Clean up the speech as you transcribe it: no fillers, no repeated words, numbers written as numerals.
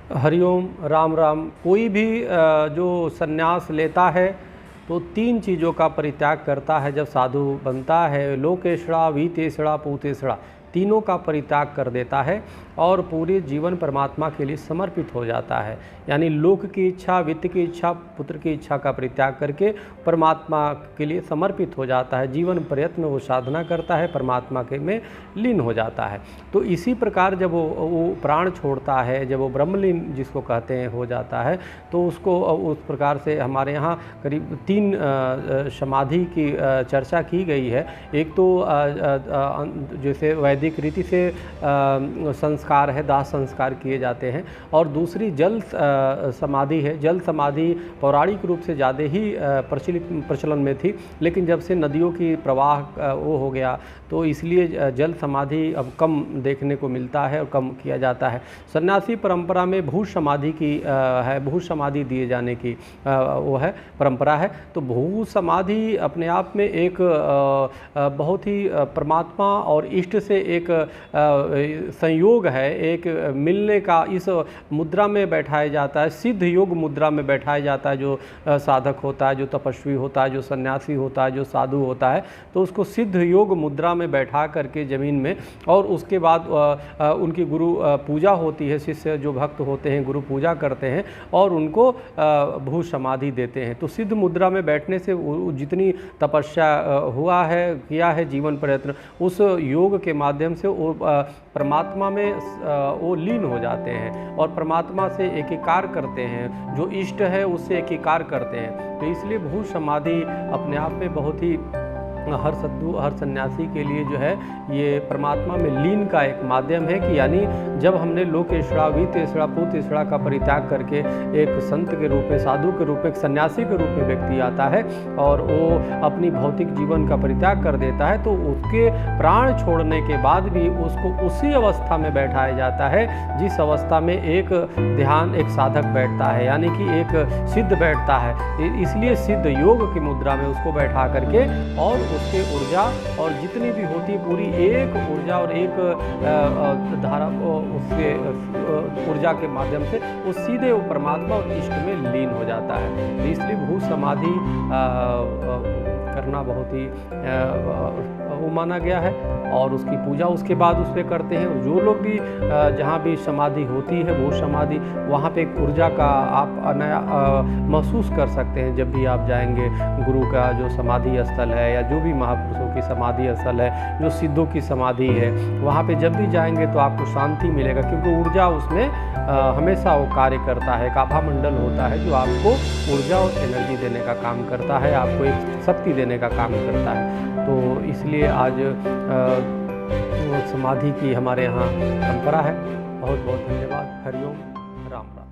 हरिओम, राम राम। कोई भी जो संन्यास लेता है तो 3 चीज़ों का परित्याग करता है। जब साधु बनता है, लोकेशड़ा, वीतेशड़ा, पूतेशड़ा, तीनों का परित्याग कर देता है और पूरे जीवन परमात्मा के लिए समर्पित हो जाता है। यानी लोक की इच्छा, वित्त की इच्छा, पुत्र की इच्छा का परित्याग करके परमात्मा के लिए समर्पित हो जाता है। जीवन प्रयत्न वो साधना करता है, परमात्मा के में लीन हो जाता है। तो इसी प्रकार जब वो प्राण छोड़ता है, जब वो ब्रह्मलीन जिसको कहते हैं हो जाता है, तो उसको उस प्रकार से हमारे यहाँ करीब 3 समाधि की चर्चा की गई है। एक तो जैसे वैदिक रीति से संस्कार है, दाह संस्कार किए जाते हैं, और दूसरी जल समाधि है। जल समाधि पौराणिक रूप से ज़्यादा ही प्रचलन में थी, लेकिन जब से नदियों की प्रवाह वो हो गया तो इसलिए जल समाधि अब कम देखने को मिलता है और कम किया जाता है। सन्यासी परंपरा में भू समाधि की है, भू समाधि दिए जाने की वो है परंपरा है। तो भू समाधि अपने आप में एक बहुत ही परमात्मा और इष्ट से एक संयोग है, एक मिलने का। इस मुद्रा में बैठाया जाता है, सिद्ध योग मुद्रा में बैठाया जाता है। जो साधक होता है, जो तपस्वी होता है, जो सन्यासी होता है, जो साधु होता है, तो उसको सिद्ध योग मुद्रा में बैठा करके ज़मीन में, और उसके बाद उनकी गुरु पूजा होती है। शिष्य जो भक्त होते हैं गुरु पूजा करते हैं और उनको भू समाधि देते हैं। तो सिद्ध मुद्रा में बैठने से जितनी तपस्या हुआ है, किया है जीवन प्रयत्न, उस योग के माध्यम से वो परमात्मा में वो लीन हो जाते हैं और परमात्मा से एकीकार करते हैं। जो इष्ट है उससे एकीकार करते हैं। तो इसलिए भू समाधि अपने आप में बहुत ही हर साधु, हर सन्यासी के लिए जो है ये परमात्मा में लीन का एक माध्यम है। कि यानी जब हमने लोकेशड़ा, वीतेशड़ा, पूतेशड़ा का परित्याग करके एक संत के रूप में, साधु के रूप में, एक सन्यासी के रूप में व्यक्ति आता है और वो अपनी भौतिक जीवन का परित्याग कर देता है, तो उसके प्राण छोड़ने के बाद भी उसको उसी अवस्था में बैठाया जाता है जिस अवस्था में एक ध्यान, एक साधक बैठता है, यानी कि एक सिद्ध बैठता है। इसलिए सिद्ध योग की मुद्रा में उसको बैठा करके और उसके ऊर्जा और जितनी भी होती है पूरी एक ऊर्जा और एक धारा उसके ऊर्जा के माध्यम से वो सीधे वो परमात्मा और इष्ट में लीन हो जाता है। तो इसलिए भू समाधि करना बहुत ही वो माना गया है और उसकी पूजा उसके बाद उस पर करते हैं। जो लोग भी जहाँ भी समाधि होती है वो समाधि, वहाँ पे एक ऊर्जा का आप नया महसूस कर सकते हैं। जब भी आप जाएंगे गुरु का जो समाधि स्थल है या जो भी महापुरुषों की समाधि स्थल है, जो सिद्धों की समाधि है, वहाँ पे जब भी जाएंगे तो आपको शांति मिलेगा, क्योंकि ऊर्जा उसमें हमेशा वो कार्य करता है। एक आभा मंडल होता है जो आपको ऊर्जा और एनर्जी देने का काम करता है, आपको एक शक्ति देने का काम करता है। तो इसलिए आज समाधि की हमारे यहाँ परंपरा है। बहुत बहुत धन्यवाद। हरिओम, राम राम।